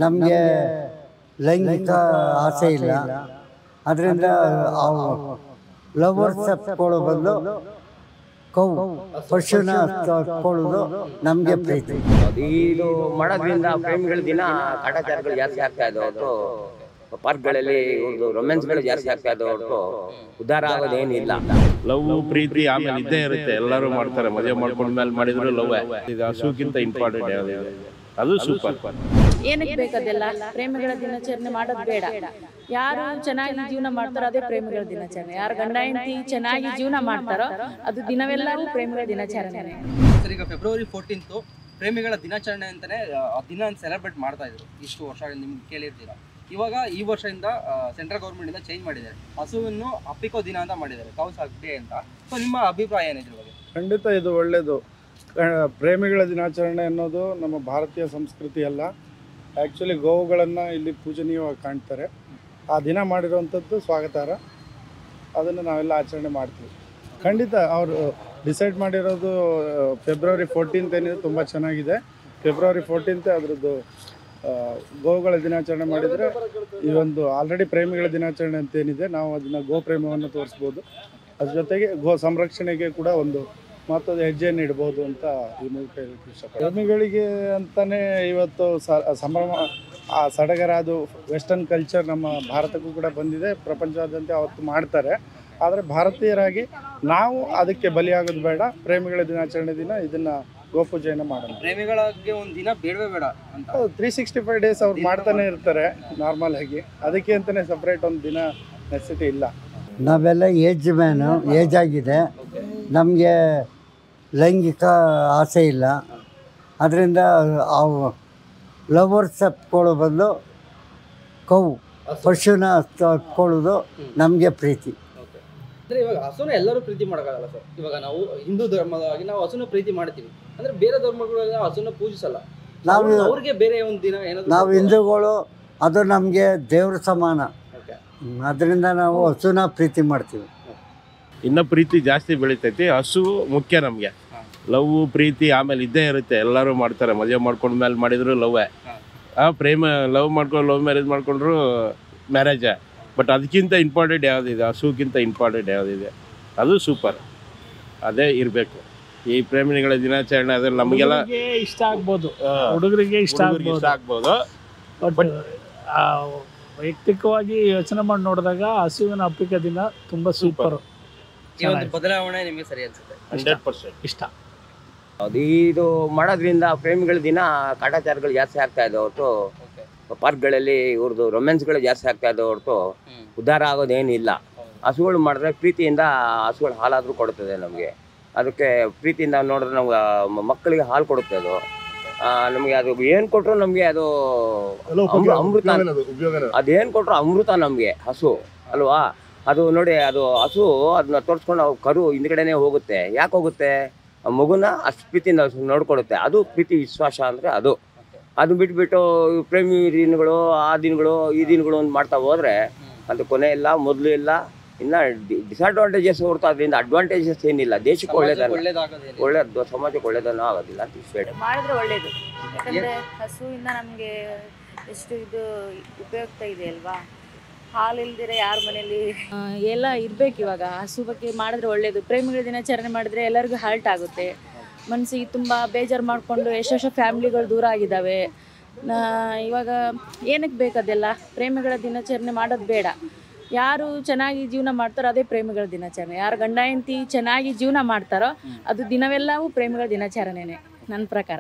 ನಮಗೆ ಲೈಂಗಿಕ ಆಸೆ ಇಲ್ಲ, ಅದರಿಂದ ಲವರ್ಸ್ ತಪ್ಕೊಳ್ಳೋ ಬದಲು ಪಶುನ ತಕ್ಕೊಳ್ಳೋದು ನಮಗೆ ಪ್ರೀತಿ. ಇದು ಮಾಡೋದ್ರಿಂದ ಪ್ರೇಮಿಗಳ ದಿನ ಕಾಟಾಚಾರಗಳು ಜಾಸ್ತಿ ಆಗ್ತಾ ಇದ್ದಾವೆ ಹೊರತು ಪಾರ್ಕ್ಗಳಲ್ಲಿ ಒಂದು ರೊಮ್ಯಾನ್ಸ್ಗಳು ಜಾಸ್ತಿ ಆಗ್ತಾ ಇದ್ದಾವೆ ಹೊರತು ಉದ್ಧಾರ ಆಗೋದೇನಿಲ್ಲ. ಲವ್ ಪ್ರೀತಿ ಆಮೇಲೆ ಇದ್ದೇ ಇರುತ್ತೆ, ಎಲ್ಲರೂ ಮಾಡ್ತಾರೆ. ಮದುವೆ ಮಾಡ್ಕೊಂಡ್ಮೇಲೆ ಮಾಡಿದ್ರು ಲವ್. ಇದು ಹಸುಕ್ಕಿಂತ ಇಂಪಾರ್ಟೆಂಟ್ ಯಾವ್ದಿದೆ ಅದು ಸೂಪರ್. ಏನಕ್ಕೆ ಬೇಕದೆಲ್ಲ? ಪ್ರೇಮಿಗಳ ದಿನಾಚರಣೆ ಮಾಡೋದು ಬೇಡ. ಯಾರು ಚೆನ್ನಾಗಿ ಜೀವನ ಮಾಡ್ತಾರೋ ಅದೇ ಪ್ರೇಮಿಗಳ ದಿನಾಚರಣೆ. ಯಾರು ಗಂಡ ಹೆಂಡತಿ ಚೆನ್ನಾಗಿ ಜೀವನ ಮಾಡ್ತಾರೋ ಅದು ದಿನವೆಲ್ಲವೂ ಪ್ರೇಮಿಗಳ ದಿನಾಚರಣೆ. ಸರ್, ಈಗ ಫೆಬ್ರವರಿ 14 ಪ್ರೇಮಿಗಳ ದಿನಾಚರಣೆ ಅಂತಾನೆ ಆ ದಿನ ಸೆಲೆಬ್ರೇಟ್ ಮಾಡ್ತಾ ಇದ್ರು ಇಷ್ಟು ವರ್ಷ. ನಿಮ್ಗೆ ಕೇಳಿರ್ತೀರಾ. ಇವಾಗ ಈ ವರ್ಷದಿಂದ ಸೆಂಟ್ರಲ್ ಗೌರ್ಮೆಂಟ್ ಇಂದ ಚೇಂಜ್ ಮಾಡಿದ್ದಾರೆ, ಹಸುವನ್ನು ಅಪ್ಪಿಕೋ ದಿನ ಅಂತ ಮಾಡಿದ್ದಾರೆ, ಕೌಸ್ ಡೇ ಅಂತ. ಸೊ ನಿಮ್ಮ ಅಭಿಪ್ರಾಯ ಏನಿದ್ರ ಬಗ್ಗೆ? ಖಂಡಿತ ಇದು ಒಳ್ಳೆಯದು. ಪ್ರೇಮಿಗಳ ದಿನಾಚರಣೆ ಅನ್ನೋದು ನಮ್ಮ ಭಾರತೀಯ ಸಂಸ್ಕೃತಿ ಅಲ್ಲ. ಆ್ಯಕ್ಚುಲಿ ಗೋವುಗಳನ್ನು ಇಲ್ಲಿ ಪೂಜನೀಯವಾಗಿ ಕಾಣ್ತಾರೆ. ಆ ದಿನ ಮಾಡಿರುವಂಥದ್ದು ಸ್ವಾಗತಾರ್ಹ. ಅದನ್ನು ನಾವೆಲ್ಲ ಆಚರಣೆ ಮಾಡ್ತೀವಿ. ಖಂಡಿತ ಅವರು ಡಿಸೈಡ್ ಮಾಡಿರೋದು ಫೆಬ್ರವರಿ 14 ಏನಿದೆ ತುಂಬ ಚೆನ್ನಾಗಿದೆ. ಫೆಬ್ರವರಿ 14 ಅದರದ್ದು ಗೋವುಗಳ ದಿನಾಚರಣೆ ಮಾಡಿದರೆ ಈ ಒಂದು ಆಲ್ರೆಡಿ ಪ್ರೇಮಿಗಳ ದಿನಾಚರಣೆ ಅಂತೇನಿದೆ, ನಾವು ಅದನ್ನು ಗೋ ಪ್ರೇಮವನ್ನು ತೋರಿಸ್ಬೋದು. ಅದ್ರ ಜೊತೆಗೆ ಗೋ ಸಂರಕ್ಷಣೆಗೆ ಕೂಡ ಒಂದು ಮಹತ್ವದ ಹೆಜ್ಜೆಯನ್ನು ಇಡ್ಬೋದು ಅಂತ ಈ ಮೂಲಕ ಹೇಳಕ್ಕೆ ಇಷ್ಟಪಡ್ತೀನಿ. ಪ್ರೇಮಿಗಳಿಗೆ ಅಂತಲೇ ಇವತ್ತು ಸಂಭ್ರಮ, ಆ ಸಡಗರ, ಅದು ವೆಸ್ಟರ್ನ್ ಕಲ್ಚರ್ ನಮ್ಮ ಭಾರತಕ್ಕೂ ಕೂಡ ಬಂದಿದೆ. ಪ್ರಪಂಚದಾದ್ಯಂತ ಅವತ್ತು ಮಾಡ್ತಾರೆ. ಆದರೆ ಭಾರತೀಯರಾಗಿ ನಾವು ಅದಕ್ಕೆ ಬಲಿಯಾಗೋದು ಬೇಡ. ಪ್ರೇಮಿಗಳ ದಿನಾಚರಣೆ ದಿನ ಇದನ್ನು ಗೋಪೂಜೆಯನ್ನು ಮಾಡೋಣ. ಪ್ರೇಮಿಗಳಿಗೆ ಒಂದು ದಿನ ಬೇಡವೇ ಬೇಡ ಅಂತ 365 ಡೇಸ್ ಅವ್ರು ಮಾಡ್ತಾನೆ ಇರ್ತಾರೆ ನಾರ್ಮಲ್ ಆಗಿ. ಅದಕ್ಕೆ ಅಂತಲೇ ಸಪ್ರೇಟ್ ಒಂದು ದಿನ ನೆಸಿಟಿ ಇಲ್ಲ. ನಾವೆಲ್ಲ ಏಜ್ ಆಗಿದೆ, ನಮಗೆ ಲೈಂಗಿಕ ಆಸೆ ಇಲ್ಲ, ಅದರಿಂದ ಲವರ್ಸ್ ತಪ್ಕೊಳ್ಳೋ ಬದಲು ಪಶುನ ತಕ್ಕೊಳ್ಳೋದು ನಮಗೆ ಪ್ರೀತಿ. ಅಂದರೆ ಇವಾಗ ಹಸುನ ಎಲ್ಲರೂ ಪ್ರೀತಿ ಮಾಡೋಕ್ಕಾಗಲ್ಲ ಸರ್. ಇವಾಗ ನಾವು ಹಿಂದೂ ಧರ್ಮವಾಗಿ ನಾವು ಹಸುನ ಪ್ರೀತಿ ಮಾಡ್ತೀವಿ, ಅಂದರೆ ಬೇರೆ ಧರ್ಮಗಳೆಲ್ಲ ಹಸುನ ಪೂಜಿಸಲ್ಲ. ಅವ್ರಿಗೆ ಬೇರೆ ಒಂದು ದಿನ ಏನಾದರೂ, ನಾವು ಹಿಂದೂಗಳು ಅದು ನಮಗೆ ದೇವ್ರ ಸಮಾನ, ಅದರಿಂದ ನಾವು ಹಸುನ ಪ್ರೀತಿ ಮಾಡ್ತೀವಿ. ಇನ್ನು ಪ್ರೀತಿ ಜಾಸ್ತಿ ಬೆಳಿತೈತಿ. ಹಸು ಮುಖ್ಯ ನಮಗೆ. ಲವ್ ಪ್ರೀತಿ ಆಮೇಲೆ ಇದ್ದೇ ಇರುತ್ತೆ, ಎಲ್ಲರೂ ಮಾಡ್ತಾರೆ. ಮದುವೆ ಮಾಡ್ಕೊಂಡ್ಮೇಲೆ ಮಾಡಿದ್ರು ಲವ್ವೇ. ಪ್ರೇಮ ಲವ್ ಮ್ಯಾರೇಜ್ ಮಾಡ್ಕೊಂಡ್ರು ಮ್ಯಾರೇಜೇ. ಬಟ್ ಅದಕ್ಕಿಂತ ಇಂಪಾರ್ಟೆಂಟ್ ಯಾವುದಿದೆ, ಹಸುಕ್ಕಿಂತ ಇಂಪಾರ್ಟೆಂಟ್ ಯಾವುದಿದೆ ಅದು ಸೂಪರ್. ಅದೇ ಇರಬೇಕು ಈ ಪ್ರೇಮಿಗಳ ದಿನಾಚರಣೆ. ಅದ್ರಲ್ಲಿ ನಮಗೆಲ್ಲ ಇಷ್ಟ ಆಗ್ಬೋದು, ಹುಡುಗರಿಗೆ ಇಷ್ಟ ಆಗ್ಬೋದು. ಬಟ್ ವೈಯಕ್ತಿಕವಾಗಿ ಯೋಚನೆ ಮಾಡಿ ನೋಡಿದಾಗ ಹಸುವಿನ ಅಪ್ಪಿಕ ದಿನ ತುಂಬ ಸೂಪರ್. ಈ ಒಂದು ಬದಲಾವಣೆ ನಿಮಗೆ ಸರಿ ಅನ್ಸುತ್ತೆ? 100% ಇಷ್ಟ. ಇದು ಮಾಡೋದ್ರಿಂದ ಪ್ರೇಮಿಗಳ ದಿನ ಕಾಟಾಚಾರಗಳು ಜಾಸ್ತಿ ಆಗ್ತಾ ಇದ್ದಾವೆ ಹೊರತು ಪಾರ್ಕ್ಗಳಲ್ಲಿ ಇವ್ರದ್ದು ರೊಮ್ಯಾನ್ಸ್ಗಳು ಜಾಸ್ತಿ ಆಗ್ತಾ ಇದ್ದಾವೆ ಹೊರತು ಉದ್ಧಾರ ಆಗೋದೇನಿಲ್ಲ. ಹಸುಗಳು ಮಾಡಿದ್ರೆ ಪ್ರೀತಿಯಿಂದ ಹಸುಗಳು ಹಾಲಾದರೂ ಕೊಡುತ್ತದೆ ನಮಗೆ. ಅದಕ್ಕೆ ಪ್ರೀತಿಯಿಂದ ನೋಡಿದ್ರೆ ನಮ್ಗೆ ಮಕ್ಕಳಿಗೆ ಹಾಲು ಕೊಡುತ್ತೆ. ಅದು ನಮಗೆ ಅದು ಏನು ಕೊಟ್ಟರು ನಮಗೆ ಅದು ಅಮೃತ. ಅದೇನು ಕೊಟ್ಟರು ಅಮೃತ ನಮಗೆ ಹಸು ಅಲ್ವಾ. ಅದು ನೋಡಿ, ಅದು ಹಸು ಅದನ್ನ ತೋರಿಸ್ಕೊಂಡು ಕರು ಹಿಂದ್ಗಡೆನೇ ಹೋಗುತ್ತೆ. ಯಾಕೆ ಹೋಗುತ್ತೆ? ಆ ಮಗುನ ಅಷ್ಟು ಪ್ರೀತಿಯಿಂದ ನೋಡ್ಕೊಡುತ್ತೆ. ಅದು ಪ್ರೀತಿ ವಿಶ್ವಾಸ ಅಂದರೆ ಅದು ಬಿಟ್ಬಿಟ್ಟು ಪ್ರೇಮಿ ದಿನಗಳು, ಆ ದಿನಗಳು, ಈ ದಿನಗಳು ಅಂತ ಮಾಡ್ತಾ ಹೋದರೆ ಅದು ಕೊನೆ ಇಲ್ಲ, ಮೊದಲು ಇಲ್ಲ. ಇನ್ನು ಡಿಸ್ಅಡ್ವಾಂಟೇಜಸ್ ಹೊರತು ಅದರಿಂದ ಅಡ್ವಾಂಟೇಜಸ್ ಏನಿಲ್ಲ. ದೇಶಕ್ಕೆ ಒಳ್ಳೇದು, ಸಮಾಜಕ್ಕೆ ಒಳ್ಳೇದನ್ನೂ ಆಗೋದಿಲ್ಲ ಅಂತ ಇಷ್ಟ ಮಾಡಿದ್ರೆ ಒಳ್ಳೇದು. ಯಾಕಂದರೆ ಹಸುವಿಂದ ನಮಗೆ ಎಷ್ಟು ಇದು ಉಪಯುಕ್ತ ಇದೆ ಅಲ್ವಾ. ಹಾಲು ಇಲ್ದಿರ ಯಾರ ಮನೇಲಿ ಎಲ್ಲ ಇರಬೇಕು. ಇವಾಗ ಹಸು ಬಗ್ಗೆ ಮಾಡಿದ್ರೆ ಒಳ್ಳೇದು. ಪ್ರೇಮಿಗಳ ದಿನಾಚರಣೆ ಮಾಡಿದ್ರೆ ಎಲ್ಲರಿಗೂ ಹಾಲ್ಟ್ ಆಗುತ್ತೆ. ಮನಸ್ಸಿಗೆ ತುಂಬ ಬೇಜಾರು ಮಾಡಿಕೊಂಡು ಎಷ್ಟೆಷ್ಟೋ ಫ್ಯಾಮ್ಲಿಗಳು ದೂರ ಆಗಿದ್ದಾವೆ. ಇವಾಗ ಏನಕ್ಕೆ ಬೇಕದೆಲ್ಲ? ಪ್ರೇಮಿಗಳ ದಿನಾಚರಣೆ ಮಾಡೋದು ಬೇಡ. ಯಾರು ಚೆನ್ನಾಗಿ ಜೀವನ ಮಾಡ್ತಾರೋ ಅದೇ ಪ್ರೇಮಿಗಳ ದಿನಾಚರಣೆ. ಯಾರು ಗಂಡ ಹೆಂಡತಿ ಚೆನ್ನಾಗಿ ಜೀವನ ಮಾಡ್ತಾರೋ ಅದು ದಿನವೆಲ್ಲವೂ ಪ್ರೇಮಿಗಳ ದಿನಾಚರಣೆನೇ ನನ್ನ ಪ್ರಕಾರ.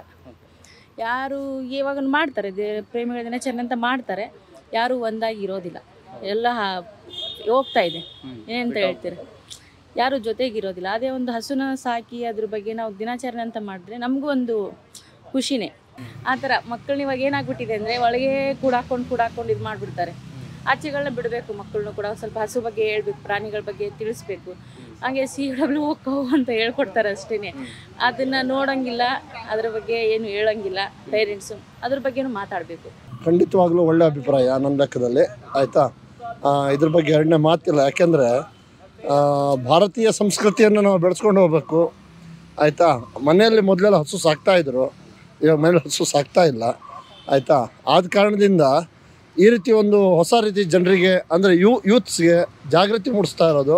ಯಾರು ಇವಾಗ ಮಾಡ್ತಾರೆ ಪ್ರೇಮಿಗಳ ದಿನಾಚರಣೆ ಅಂತ ಮಾಡ್ತಾರೆ, ಯಾರೂ ಒಂದಾಗಿ ಇರೋದಿಲ್ಲ. ಎಲ್ಲ ಹೋಗ್ತಾ ಇದೆ. ಏನಂತ ಹೇಳ್ತೀರಿ? ಯಾರು ಜೊತೆಗಿರೋದಿಲ್ಲ. ಅದೇ ಒಂದು ಹಸುನ ಸಾಕಿ ಅದ್ರ ಬಗ್ಗೆ ನಾವು ದಿನಾಚರಣೆ ಅಂತ ಮಾಡಿದ್ರೆ ನಮಗೂ ಒಂದು ಖುಷಿನೇ. ಆ ಥರ ಮಕ್ಕಳನ್ನ ಇವಾಗ ಏನಾಗ್ಬಿಟ್ಟಿದೆ ಅಂದರೆ ಒಳಗೆ ಕೂಡಾಕೊಂಡು ಇದು ಮಾಡಿಬಿಡ್ತಾರೆ. ಆಚೆಗಳನ್ನ ಬಿಡಬೇಕು. ಮಕ್ಕಳನ್ನು ಕೂಡ ಸ್ವಲ್ಪ ಹಸು ಬಗ್ಗೆ ಹೇಳ್ಬೇಕು, ಪ್ರಾಣಿಗಳ ಬಗ್ಗೆ ತಿಳಿಸ್ಬೇಕು. ಹಾಗೆ CW ಕೌ ಅಂತ ಹೇಳ್ಕೊಡ್ತಾರೆ ಅಷ್ಟೇ. ಅದನ್ನು ನೋಡೋಂಗಿಲ್ಲ, ಅದ್ರ ಬಗ್ಗೆ ಏನು ಹೇಳೋಂಗಿಲ್ಲ ಪೇರೆಂಟ್ಸು. ಅದ್ರ ಬಗ್ಗೆನೂ ಮಾತಾಡಬೇಕು. ಖಂಡಿತವಾಗ್ಲೂ ಒಳ್ಳೆ ಅಭಿಪ್ರಾಯ ನನ್ನ ಲೆಕ್ಕದಲ್ಲಿ. ಆಯಿತಾ, ಇದ್ರ ಬಗ್ಗೆ ಎರಡನೇ ಮಾತಿಲ್ಲ. ಯಾಕೆಂದರೆ ಭಾರತೀಯ ಸಂಸ್ಕೃತಿಯನ್ನು ನಾವು ಬೆಳೆಸ್ಕೊಂಡು ಹೋಗ್ಬೇಕು. ಆಯಿತಾ, ಮನೆಯಲ್ಲಿ ಮೊದಲೆಲ್ಲ ಹಸು ಸಾಕ್ತಾಯಿದ್ರು, ಇವಾಗ ಮನೇಲಿ ಹಸು ಸಾಕ್ತಾ ಇಲ್ಲ. ಆಯಿತಾ. ಆದ ಕಾರಣದಿಂದ ಈ ರೀತಿ ಒಂದು ಹೊಸ ರೀತಿ ಜನರಿಗೆ ಅಂದರೆ ಯೂತ್ಸ್ಗೆ ಜಾಗೃತಿ ಮೂಡಿಸ್ತಾ ಇರೋದು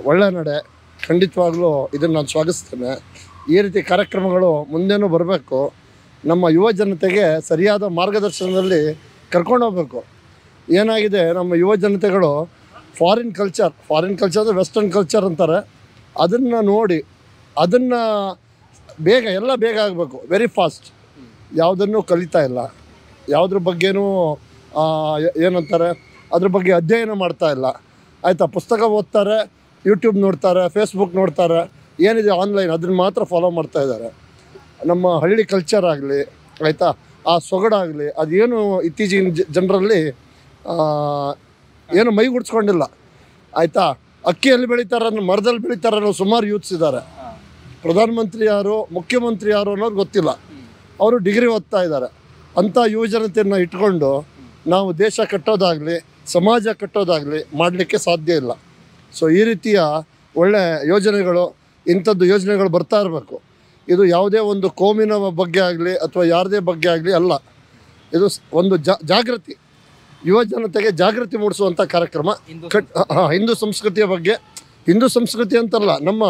ಒಳ್ಳೆ ನಡೆ. ಖಂಡಿತವಾಗ್ಲೂ ಇದನ್ನು ನಾನು ಸ್ವಾಗತಿಸ್ತೇನೆ. ಈ ರೀತಿ ಕಾರ್ಯಕ್ರಮಗಳು ಮುಂದೇನೂ ಬರಬೇಕು. ನಮ್ಮ ಯುವ ಜನತೆಗೆ ಸರಿಯಾದ ಮಾರ್ಗದರ್ಶನದಲ್ಲಿ ಕರ್ಕೊಂಡು ಹೋಗ್ಬೇಕು. ಏನಾಗಿದೆ, ನಮ್ಮ ಯುವ ಜನತೆಗಳು ಫಾರಿನ್ ಕಲ್ಚರ್ ಅಂದರೆ ವೆಸ್ಟರ್ನ್ ಕಲ್ಚರ್ ಅಂತಾರೆ, ಅದನ್ನು ನೋಡಿ ಅದನ್ನು ಬೇಗ ಆಗಬೇಕು, ವೆರಿ ಫಾಸ್ಟ್. ಯಾವುದನ್ನು ಕಲಿತಾ ಇಲ್ಲ, ಯಾವುದ್ರ ಬಗ್ಗೆನೂ ಏನಂತಾರೆ ಅದ್ರ ಬಗ್ಗೆ ಅಧ್ಯಯನ ಮಾಡ್ತಾ ಇಲ್ಲ, ಆಯಿತಾ. ಪುಸ್ತಕ ಓದ್ತಾರೆ, ಯೂಟ್ಯೂಬ್ ನೋಡ್ತಾರೆ, ಫೇಸ್ಬುಕ್ ನೋಡ್ತಾರೆ, ಏನಿದೆ ಆನ್ಲೈನ್ ಅದನ್ನು ಮಾತ್ರ ಫಾಲೋ ಮಾಡ್ತಾ ಇದ್ದಾರೆ. ನಮ್ಮ ಹಳ್ಳಿ ಕಲ್ಚರ್ ಆಗಲಿ, ಆಯಿತಾ, ಆ ಸೊಗಡಾಗಲಿ ಅದೇನು ಇತ್ತೀಚಿನ ಜನರಲ್ಲಿ ಏನು ಮೈಗೂಡಿಸ್ಕೊಂಡಿಲ್ಲ, ಆಯಿತಾ. ಅಕ್ಕಿಯಲ್ಲಿ ಬೆಳೀತಾರೆ, ಮರದಲ್ಲಿ ಬೆಳೀತಾರೆ ಅನ್ನೋ ಸುಮಾರು ಯೂತ್ಸ್ ಇದ್ದಾರೆ. ಪ್ರಧಾನಮಂತ್ರಿ ಯಾರು, ಮುಖ್ಯಮಂತ್ರಿ ಯಾರು ಅನ್ನೋದು ಗೊತ್ತಿಲ್ಲ, ಅವರು ಡಿಗ್ರಿ ಓದ್ತಾ ಇದ್ದಾರೆ. ಅಂಥ ಯುವ ಜನತೆಯನ್ನು ಇಟ್ಕೊಂಡು ನಾವು ದೇಶ ಕಟ್ಟೋದಾಗಲಿ ಸಮಾಜ ಕಟ್ಟೋದಾಗಲಿ ಮಾಡಲಿಕ್ಕೆ ಸಾಧ್ಯ ಇಲ್ಲ. ಸೊ ಈ ರೀತಿಯ ಒಳ್ಳೆಯ ಯೋಜನೆಗಳು, ಇಂಥದ್ದು ಯೋಜನೆಗಳು ಬರ್ತಾ ಇರಬೇಕು. ಇದು ಯಾವುದೇ ಒಂದು ಕೋಮಿನ ಬಗ್ಗೆ ಆಗಲಿ ಅಥವಾ ಯಾರದೇ ಬಗ್ಗೆ ಆಗಲಿ ಅಲ್ಲ, ಇದು ಒಂದು ಜಾಗೃತಿ, ಯುವ ಜನತೆಗೆ ಜಾಗೃತಿ ಮೂಡಿಸುವಂಥ ಕಾರ್ಯಕ್ರಮ. ಹಿಂದೂ ಸಂಸ್ಕೃತಿಯ ಬಗ್ಗೆ, ಹಿಂದೂ ಸಂಸ್ಕೃತಿ ಅಂತಲ್ಲ, ನಮ್ಮ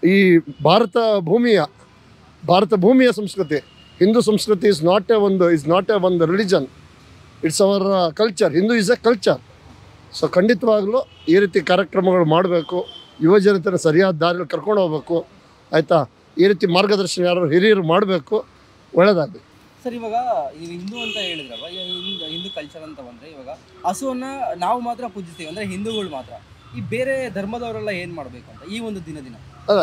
ಈ ಭಾರತ ಭೂಮಿಯ ಸಂಸ್ಕೃತಿ. ಹಿಂದೂ ಸಂಸ್ಕೃತಿ ಇಸ್ ನಾಟ್ ಎ ಒಂದು religion, it's our culture. Hindu is A culture. So ಖಂಡಿತವಾಗಲೂ ಈ ರೀತಿ ಕಾರ್ಯಕ್ರಮಗಳು ಮಾಡಬೇಕು, ಯುವ ಜನತೆನ ಸರಿಯಾದ ದಾರಿಯಲ್ಲಿ ಕರ್ಕೊಂಡು ಹೋಗ್ಬೇಕು, ಆಯಿತಾ. ಈ ರೀತಿ ಮಾರ್ಗದರ್ಶನ ಯಾರು ಹಿರಿಯರು ಮಾಡಬೇಕು, ಒಳ್ಳೆಯದಾಗಲಿ. ಸರ್, ಇವಾಗ ನೀವು ಹಿಂದೂ ಅಂತ ಹೇಳಿದ್ರಲ್ವ, ಹಿಂದೂ ಕಲ್ಚರ್ ಅಂತ ಬಂದರೆ ಇವಾಗ ಹಸುವನ್ನು ನಾವು ಮಾತ್ರ ಪೂಜಿಸ್ತೀವಿ ಅಂದರೆ ಹಿಂದೂಗಳು ಮಾತ್ರ. ಈ ಬೇರೆ ಧರ್ಮದವರೆಲ್ಲ ಏನು ಮಾಡಬೇಕು ಅಂತ ಈ ಒಂದು ದಿನ ಅಲ್ಲ,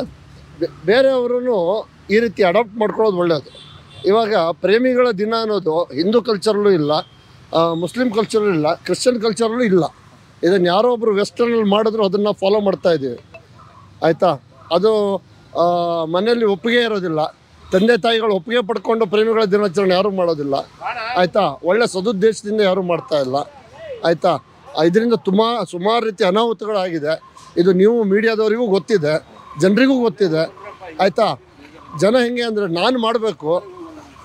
ಬೇರೆಯವರು ಈ ರೀತಿ ಅಡಾಪ್ಟ್ ಮಾಡ್ಕೊಳ್ಳೋದು ಒಳ್ಳೆಯದು. ಇವಾಗ ಪ್ರೇಮಿಗಳ ದಿನ ಅನ್ನೋದು ಹಿಂದೂ ಕಲ್ಚರಲ್ಲೂ ಇಲ್ಲ, ಮುಸ್ಲಿಂ ಕಲ್ಚರಲ್ಲೂ ಇಲ್ಲ, ಕ್ರಿಶ್ಚಿಯನ್ ಕಲ್ಚರಲ್ಲೂ ಇಲ್ಲ. ಇದನ್ನು ಯಾರೋ ಒಬ್ಬರು ವೆಸ್ಟರ್ನಲ್ಲಿ ಮಾಡಿದ್ರು ಅದನ್ನು ಫಾಲೋ ಮಾಡ್ತಾ ಇದ್ದೀವಿ, ಆಯಿತಾ. ಅದು ಮನೆಯಲ್ಲಿ ಒಪ್ಪಿಗೆ ಇರೋದಿಲ್ಲ, ತಂದೆ ತಾಯಿಗಳು ಒಪ್ಪಿಗೆ ಪಡ್ಕೊಂಡು ಪ್ರೇಮಿಗಳ ದಿನಾಚರಣೆ ಯಾರೂ ಮಾಡೋದಿಲ್ಲ, ಆಯಿತಾ. ಒಳ್ಳೆ ಸದುದ್ದೇಶದಿಂದ ಯಾರೂ ಮಾಡ್ತಾ ಇಲ್ಲ, ಆಯಿತಾ. ಇದರಿಂದ ಸುಮಾರು ರೀತಿ ಅನಾಹುತಗಳಾಗಿದೆ. ಇದು ನೀವು ಮೀಡಿಯಾದವರಿಗೂ ಗೊತ್ತಿದೆ, ಜನರಿಗೂ ಗೊತ್ತಿದೆ, ಆಯಿತಾ. ಜನ ಹೆಂಗೆ ಅಂದರೆ ನಾನು ಮಾಡಬೇಕು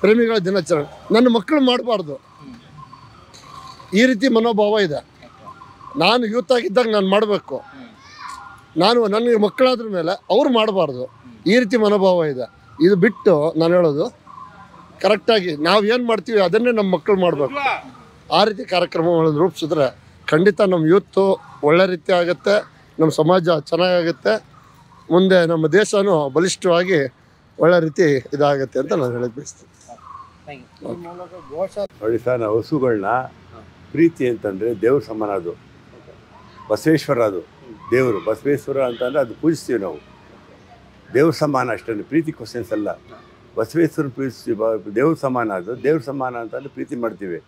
ಪ್ರೇಮಿಗಳ ದಿನಾಚರಣೆ, ನನ್ನ ಮಕ್ಕಳು ಮಾಡಬಾರ್ದು, ಈ ರೀತಿ ಮನೋಭಾವ ಇದೆ. ನಾನು ಯೂತ್ ಆಗಿದ್ದಾಗ ನಾನು ಮಾಡಬೇಕು, ನನಗೆ ಮಕ್ಕಳಾದ್ರ ಮೇಲೆ ಅವ್ರು ಮಾಡಬಾರ್ದು, ಈ ರೀತಿ ಮನೋಭಾವ ಇದೆ. ಇದು ಬಿಟ್ಟು ನಾನು ಹೇಳೋದು ಕರೆಕ್ಟಾಗಿ ನಾವು ಏನು ಮಾಡ್ತೀವಿ ಅದನ್ನೇ ನಮ್ಮ ಮಕ್ಕಳು ಮಾಡಬೇಕು. ಆ ರೀತಿ ಕಾರ್ಯಕ್ರಮಗಳನ್ನು ರೂಪಿಸಿದ್ರೆ ಖಂಡಿತ ನಮ್ಮ ಯೂತು ಒಳ್ಳೆ ರೀತಿ ಆಗುತ್ತೆ, ನಮ್ಮ ಸಮಾಜ ಚೆನ್ನಾಗಾಗುತ್ತೆ, ಮುಂದೆ ನಮ್ಮ ದೇಶನೂ ಬಲಿಷ್ಠವಾಗಿ ಒಳ್ಳೆ ರೀತಿ ಇದಾಗುತ್ತೆ ಅಂತ ನಾನು ಹೇಳಕ್ಕೆ ಬಯಸ್ತೀನಿ. ನೋಡಿ ಸರ್, ನಾವು ಹಸುಗಳನ್ನ ಪ್ರೀತಿ ಅಂತಂದರೆ ದೇವ್ರ ಸಮಾನ. ಅದು ಬಸವೇಶ್ವರ, ಅದು ದೇವರು ಬಸವೇಶ್ವರ ಅಂತಂದರೆ ಅದು ಪೂಜಿಸ್ತೀವಿ ನಾವು, ದೇವ್ರ ಸಮಾನ ಅಷ್ಟೇ, ಪ್ರೀತಿ ಕ್ವಶನ್ಸ್ ಅಲ್ಲ. ಬಸವೇಶ್ವರ ಪ್ರೀತಿಸ್ತೀವಿ, ದೇವ್ರ ಸಮಾನ, ಅದು ದೇವ್ರ ಸಮಾನ ಅಂತಂದರೆ ಪ್ರೀತಿ ಮಾಡ್ತೀವಿ.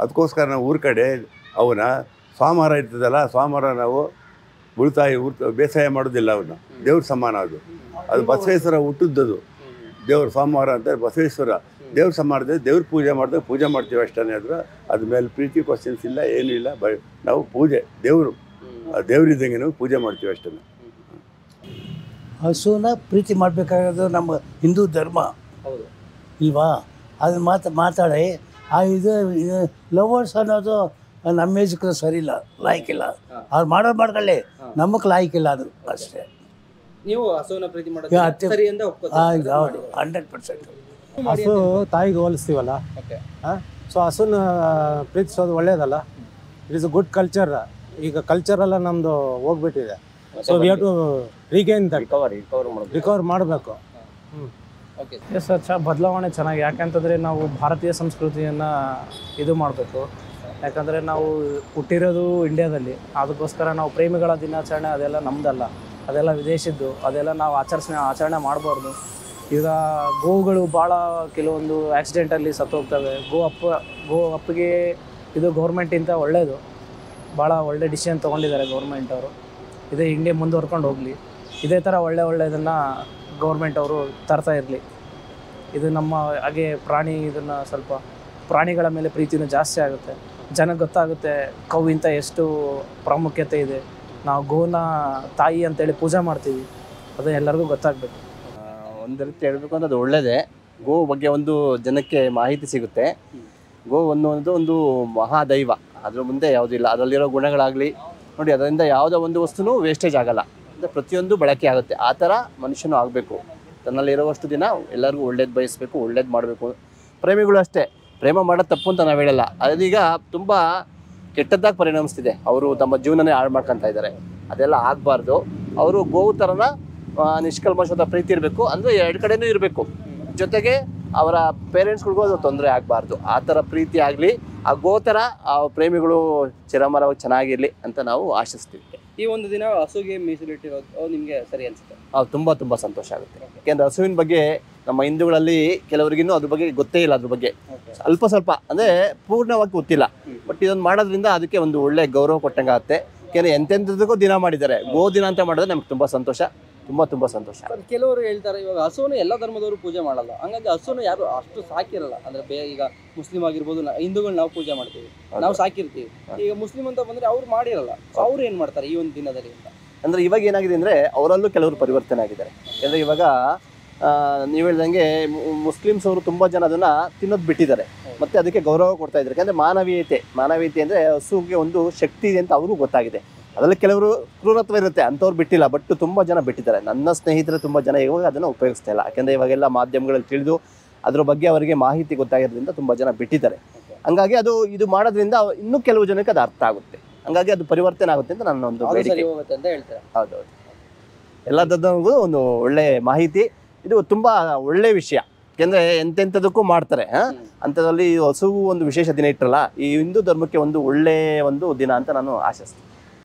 ಅದಕ್ಕೋಸ್ಕರ ನಾವು ಊರ ಕಡೆ ಅವನ ಸೋಮವಾರ ಇರ್ತದಲ್ಲ, ಸೋಮವಾರ ನಾವು ಬೇಸಾಯ ಮಾಡೋದಿಲ್ಲ, ಅವನ್ನ ದೇವ್ರ ಸಮಾನ. ಅದು ಬಸವೇಶ್ವರ ಹುಟ್ಟಿದ್ದದು ದೇವ್ರ ಸೋಮವಾರ ಅಂತ ಬಸವೇಶ್ವರ ದೇವ್ರ ಸಮಾನದ ದೇವ್ರ ಪೂಜೆ ಮಾಡ್ತೀವಿ ಅಷ್ಟೇ. ಅದ್ರ ಮೇಲೆ ಪ್ರೀತಿ ಕ್ವಶನ್ಸ್ ಇಲ್ಲ, ಏನೂ ಇಲ್ಲ. ನಾವು ಪೂಜೆ ದೇವ್ರಿದ್ದಂಗೆ ನಾವು ಪೂಜೆ ಮಾಡ್ತೀವಿ ಅಷ್ಟೇ. ಹಸುನ ಪ್ರೀತಿ ಮಾಡಬೇಕಾಗೋದು ನಮ್ಮ ಹಿಂದೂ ಧರ್ಮ ಇಲ್ವಾ. ಅದನ್ನು ಮಾತಾಡಿ ಇದು ಲವರ್ಸ್ ಅನ್ನೋದು ನಮ್ಮ ಏಜಕ್ಕೆ ಸರಿ ಇಲ್ಲ, ಲಾಯ್ಕಿಲ್ಲ. ಅವ್ರು ಮಾಡ್ಕೊಳ್ಳಿ, ನಮಗೆ ಲಾಯ್ಕಿಲ್ಲ ಅದು ಅಷ್ಟೇ. ನೀವು ಹಸುವಿನ ಪ್ರೀತಿ ಮಾಡೋದು ಸರಿ ಅಂತ ಒಪ್ಕೋತೀರಾ? ಹೌದು, 100%. ಹಸು ತಾಯಿಗೆ ಹೋಲಿಸ್ತೀವಲ್ಲ, ಸೊ ಹಸುನ ಪ್ರೀತಿಸೋದು ಒಳ್ಳೇದಲ್ಲ. It is a good culture. ಈಗ ಕಲ್ಚರೆಲ್ಲ ನಮ್ಮದು ಹೋಗ್ಬಿಟ್ಟಿದೆ. So we have to regain that, recover ಮಾಡಬೇಕು. ಎಸ್ ಸರ್, ಬದಲಾವಣೆ ಚೆನ್ನಾಗಿ. ಯಾಕೆಂತಂದರೆ ನಾವು ಭಾರತೀಯ ಸಂಸ್ಕೃತಿಯನ್ನು ಇದು ಮಾಡಬೇಕು. ಯಾಕಂದರೆ ನಾವು ಹುಟ್ಟಿರೋದು ಇಂಡಿಯಾದಲ್ಲಿ, ಅದಕ್ಕೋಸ್ಕರ ನಾವು ಪ್ರೇಮಿಗಳ ದಿನಾಚರಣೆ ಅದೆಲ್ಲ ನಮ್ಮದಲ್ಲ, ಅದೆಲ್ಲ ವಿದೇಶದ್ದು, ಅದೆಲ್ಲ ನಾವು ಆಚರಣೆ ಮಾಡಬಾರ್ದು. ಈಗ ಗೋವುಗಳು ಭಾಳ ಕೆಲವೊಂದು ಆಕ್ಸಿಡೆಂಟಲ್ಲಿ ಸತ್ತೋಗ್ತವೆ. ಗೋ ಅಪ್ಪಿಗೆ ಇದು ಗೌರ್ಮೆಂಟಿಂದ ಒಳ್ಳೆಯದು, ಭಾಳ ಒಳ್ಳೆ ಡಿಸಿಷನ್ ತೊಗೊಂಡಿದ್ದಾರೆ ಗೌರ್ಮೆಂಟ್ ಅವರು. ಇದೇ ಹಿಂಗೆ ಮುಂದುವರ್ಕೊಂಡು ಹೋಗಲಿ, ಇದೇ ಥರ ಒಳ್ಳೆಯದನ್ನು ಗೌರ್ಮೆಂಟ್ ಅವರು ತರ್ತಾ ಇರಲಿ. ಇದು ನಮ್ಮ ಹಾಗೆ ಇದನ್ನು ಸ್ವಲ್ಪ ಪ್ರಾಣಿಗಳ ಮೇಲೆ ಪ್ರೀತಿನೂ ಜಾಸ್ತಿ ಆಗುತ್ತೆ. ಜನಕ್ಕೆ ಗೊತ್ತಾಗುತ್ತೆ ಕೌವಿಂತ ಎಷ್ಟು ಪ್ರಾಮುಖ್ಯತೆ ಇದೆ. ನಾವು ಗೋನ ತಾಯಿ ಅಂತೇಳಿ ಪೂಜೆ ಮಾಡ್ತೀವಿ, ಅದು ಎಲ್ಲರಿಗೂ ಗೊತ್ತಾಗಬೇಕು. ಒಂದು ರೀತಿ ಹೇಳಬೇಕು ಅಂದರೆ ಅದು ಒಳ್ಳೆಯದೇ. ಗೋ ಬಗ್ಗೆ ಒಂದು ಜನಕ್ಕೆ ಮಾಹಿತಿ ಸಿಗುತ್ತೆ. ಗೋವು ಅನ್ನೋದು ಒಂದು ಮಹಾದೈವ, ಅದ್ರ ಮುಂದೆ ಯಾವುದೂ ಇಲ್ಲ. ಅದರಲ್ಲಿರೋ ಗುಣಗಳಾಗಲಿ ನೋಡಿ, ಅದರಿಂದ ಯಾವುದೋ ಒಂದು ವಸ್ತುನೂ ವೇಸ್ಟೇಜ್ ಆಗಲ್ಲ, ಅಂದರೆ ಪ್ರತಿಯೊಂದು ಬಳಕೆ ಆಗುತ್ತೆ. ಆ ಥರ ಮನುಷ್ಯನೂ ಆಗಬೇಕು. ತನ್ನಲ್ಲಿರುವಷ್ಟು ದಿನ ಎಲ್ಲರಿಗೂ ಒಳ್ಳೇದು ಬಯಸಬೇಕು, ಒಳ್ಳೇದು ಮಾಡಬೇಕು. ಪ್ರೇಮಿಗಳು ಅಷ್ಟೇ, ಪ್ರೇಮ ಮಾಡೋದು ತಪ್ಪು ಅಂತ ನಾವು ಹೇಳಲ್ಲ, ಅದೀಗ ತುಂಬ ಕೆಟ್ಟದ್ದಾಗಿ ಪರಿಣಮಿಸ್ತಿದೆ. ಅವರು ತಮ್ಮ ಜೀವನನೇ ಹಾಳು ಮಾಡ್ಕೊತಾ ಇದ್ದಾರೆ. ಅದೆಲ್ಲ ಆಗಬಾರ್ದು. ಅವರು ಗೋವು ಥರನ ನಿಷ್ಕಲ್ಮಶದ ಪ್ರೀತಿ ಇರಬೇಕು, ಅಂದರೆ ಎರಡು ಕಡೆನೂ ಇರಬೇಕು. ಜೊತೆಗೆ ಅವರ ಪೇರೆಂಟ್ಸ್ಗಳಿಗೂ ಅದು ತೊಂದರೆ ಆಗಬಾರ್ದು. ಆ ಥರ ಪ್ರೀತಿ ಆಗಲಿ, ಆ ಗೋ ಥರ ಆ ಪ್ರೇಮಿಗಳು ಚಿರಮರವಾಗಿ ಚೆನ್ನಾಗಿರಲಿ ಅಂತ ನಾವು ಆಶಿಸ್ತೀವಿ. ಈ ಒಂದು ದಿನ ಹಸುಗೆ ಮೀಸಲಿಟ್ಟಿರೋದು ನಿಮಗೆ ಸರಿ ಅನ್ಸುತ್ತೆ? ತುಂಬ ಸಂತೋಷ ಆಗುತ್ತೆ. ಯಾಕೆಂದರೆ ಹಸುವಿನ ಬಗ್ಗೆ ನಮ್ಮ ಹಿಂದೂಗಳಲ್ಲಿ ಕೆಲವರಿಗಿನ್ನೂ ಅದ್ರ ಬಗ್ಗೆ ಗೊತ್ತೇ ಇಲ್ಲ. ಅದ್ರ ಬಗ್ಗೆ ಸ್ವಲ್ಪ ಅಂದರೆ ಪೂರ್ಣವಾಗಿ ಗೊತ್ತಿಲ್ಲ. ಬಟ್ ಇದನ್ನು ಮಾಡೋದ್ರಿಂದ ಅದಕ್ಕೆ ಒಂದು ಒಳ್ಳೆ ಗೌರವ ಕೊಟ್ಟಂಗಾಗುತ್ತೆ. ಯಾಕೆಂದರೆ ಎಂತೆಂಥದಕ್ಕೂ ದಿನ ಮಾಡಿದ್ದಾರೆ. ಗೋ ದಿನ ಅಂತ ಮಾಡಿದ್ರೆ ನಮ್ಗೆ ತುಂಬ ಸಂತೋಷ, ತುಂಬ ಸಂತೋಷ. ಕೆಲವರು ಹೇಳ್ತಾರೆ ಇವಾಗ ಹಸುವನ್ನು ಎಲ್ಲ ಧರ್ಮದವರು ಪೂಜೆ ಮಾಡಲ್ಲ, ಹಂಗಾಗಿ ಹಸುವನ್ನು ಯಾರು ಅಷ್ಟು ಸಾಕಿರಲ್ಲ. ಅಂದರೆ ಈಗ ಮುಸ್ಲಿಂ ಆಗಿರ್ಬೋದು, ಹಿಂದೂಗಳು ನಾವು ಪೂಜೆ ಮಾಡ್ತೀವಿ, ನಾವು ಸಾಕಿರ್ತೀವಿ. ಈಗ ಮುಸ್ಲಿಂ ಅಂತ ಬಂದರೆ ಅವ್ರು ಮಾಡಿರಲ್ಲ. ಅವ್ರು ಏನು ಮಾಡ್ತಾರೆ ಈ ಒಂದು ದಿನದಲ್ಲಿ ಅಂತ? ಅಂದರೆ ಇವಾಗ ಏನಾಗಿದೆ ಅಂದರೆ ಅವರಲ್ಲೂ ಕೆಲವರು ಪರಿವರ್ತನೆ ಆಗಿದ್ದಾರೆ. ಯಾಕಂದರೆ ಇವಾಗ ನೀವು ಹೇಳ್ದಂಗೆ ಮುಸ್ಲಿಮ್ಸ್ ಅವರು ತುಂಬ ಜನ ಅದನ್ನು ತಿನ್ನೋದು ಬಿಟ್ಟಿದ್ದಾರೆ, ಮತ್ತು ಅದಕ್ಕೆ ಗೌರವ ಕೊಡ್ತಾ ಇದ್ದಾರೆ. ಯಾಕಂದರೆ ಮಾನವೀಯತೆ ಅಂದರೆ ಹಸುಗೆ ಒಂದು ಶಕ್ತಿ ಇದೆ ಅಂತ ಅವ್ರಿಗೂ ಗೊತ್ತಾಗಿದೆ. ಅದರಲ್ಲಿ ಕೆಲವರು ಕ್ರೂರತ್ವ ಇರುತ್ತೆ, ಅಂಥವ್ರು ಬಿಟ್ಟಿಲ್ಲ. ಬಟ್ ತುಂಬ ಜನ ಬಿಟ್ಟಿದ್ದಾರೆ. ನನ್ನ ಸ್ನೇಹಿತರು ತುಂಬ ಜನ ಇವಾಗ ಅದನ್ನು ಉಪಯೋಗಿಸ್ತಾ ಇಲ್ಲ. ಯಾಕೆಂದರೆ ಇವಾಗೆಲ್ಲ ಮಾಧ್ಯಮಗಳಲ್ಲಿ ತಿಳಿದು ಅದ್ರ ಬಗ್ಗೆ ಅವರಿಗೆ ಮಾಹಿತಿ ಗೊತ್ತಾಗಿರೋದ್ರಿಂದ ತುಂಬ ಜನ ಬಿಟ್ಟಿದ್ದಾರೆ. ಹಂಗಾಗಿ ಇದು ಮಾಡೋದ್ರಿಂದ ಇನ್ನೂ ಕೆಲವು ಜನಕ್ಕೆ ಅದು ಅರ್ಥ ಆಗುತ್ತೆ. ಹಂಗಾಗಿ ಅದು ಪರಿವರ್ತನೆ ಆಗುತ್ತೆ ಅಂತ ನನ್ನ ಒಂದು ಬೇಡಿಕೆ. ಹೌದೌದು, ಎಲ್ಲ ಧರ್ಮಕ್ಕೂ ಒಂದು ಒಳ್ಳೆ ಮಾಹಿತಿ. ಇದು ತುಂಬ ಒಳ್ಳೆ ವಿಷಯ. ಯಾಕೆಂದರೆ ಎಂತೆಂಥದಕ್ಕೂ ಮಾಡ್ತಾರೆ. ಅಂಥದ್ರಲ್ಲಿ ಹಸುವು ಒಂದು ವಿಶೇಷ ದಿನ ಇಟ್ಟರಲ್ಲ, ಈ ಹಿಂದೂ ಧರ್ಮಕ್ಕೆ ಒಂದು ಒಳ್ಳೆಯ ಒಂದು ದಿನ ಅಂತ ನಾನು ಆಶಿಸ್ತೀನಿ.